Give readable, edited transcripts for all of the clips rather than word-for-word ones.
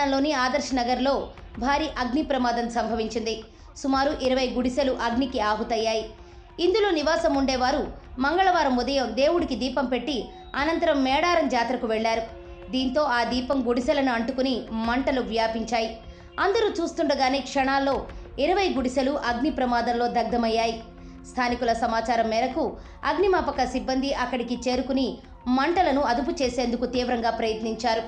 పట్టణంలోని ఆదర్శ్ నగర్లో భారీ అగ్ని ప్రమాదం సంభవించింది. సుమారు 20 గుడిసెలు అగ్నికి ఆహుతయ్యాయి. ఇందులో నివాసం ఉండేవారు మంగళవారం ఉదయం దేవుడికి దీపం పెట్టి అనంతరం మేడారం జాతరకు వెళ్లారు. దీంతో ఆ దీపం గుడిసెలను అంటుకుని మంటలు వ్యాపించాయి. అందరూ చూస్తుండగానే క్షణాల్లో 20 గుడిసెలు అగ్ని ప్రమాదంలో దగ్ధమయ్యాయి. స్థానికుల సమాచారం మేరకు అగ్నిమాపక సిబ్బంది అక్కడికి చేరుకుని మంటలను అదుపు చేసేందుకు తీవ్రంగా ప్రయత్నించారు.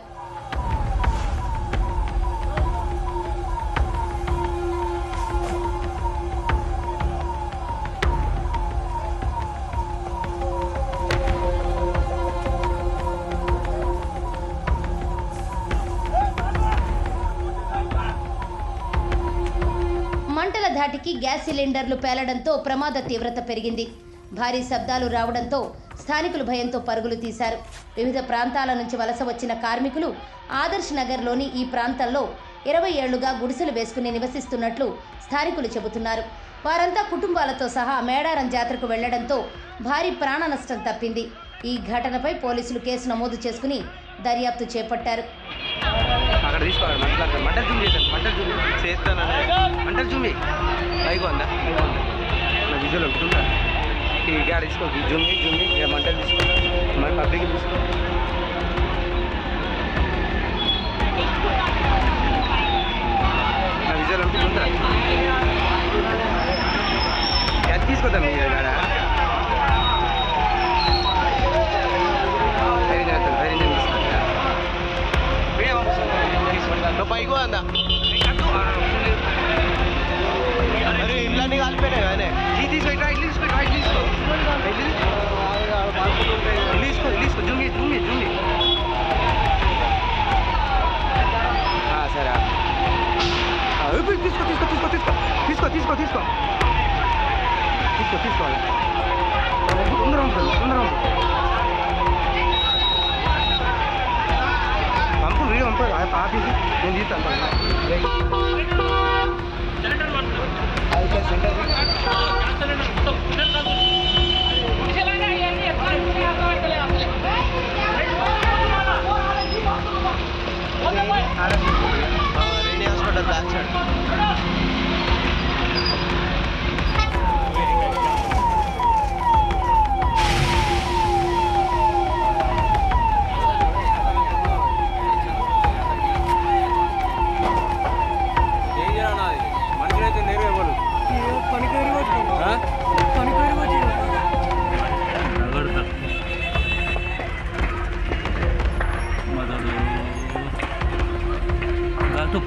మంటల ధాటికి గ్యాస్ సిలిండర్లు పేలడంతో ప్రమాద తీవ్రత పెరిగింది. భారీ శబ్దాలు రావడంతో స్థానికులు భయంతో పరుగులు తీశారు. వివిధ ప్రాంతాల నుంచి వలస వచ్చిన కార్మికులు ఆదర్శ్ నగర్లోని ఈ ప్రాంతంలో 20 ఏళ్లుగా గుడిసెలు వేసుకుని నివసిస్తున్నట్లు స్థానికులు చెబుతున్నారు. వారంతా కుటుంబాలతో సహా మేడారం జాతరకు వెళ్లడంతో భారీ ప్రాణ నష్టం తప్పింది. ఈ ఘటనపై పోలీసులు కేసు నమోదు చేసుకుని దర్యాప్తు చేపట్టారు.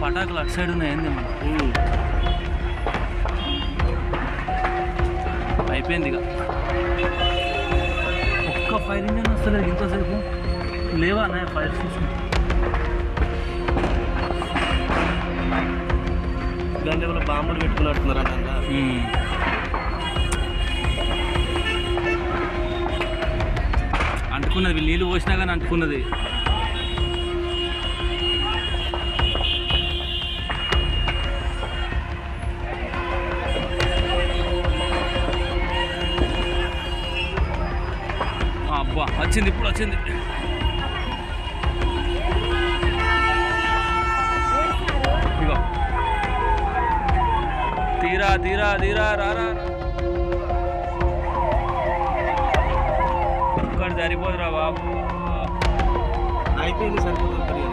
పటాకులు అటు సైడ్ ఉన్నాయండి. అయిపోయింది ఇక. ఒక్క ఫైర్ ఇంజన్ వస్తలేదు ఇంతసేపు. లేవా అన్నయ్య ఫైర్ స్టేషన్? దాని వల్ల బాంబులు పెట్టుకున్నట్టున్నారు అంట. అంటుకున్నది, నీళ్ళు పోసినా కానీ అంటుకున్నది. అబ్బా వచ్చింది, ఇప్పుడు వచ్చింది. ఇగో తీరా తీరా తీరా రారా, ఇక్కడ సరిపోదురా బాబు. అయిపోయింది, సరిపోతుంది.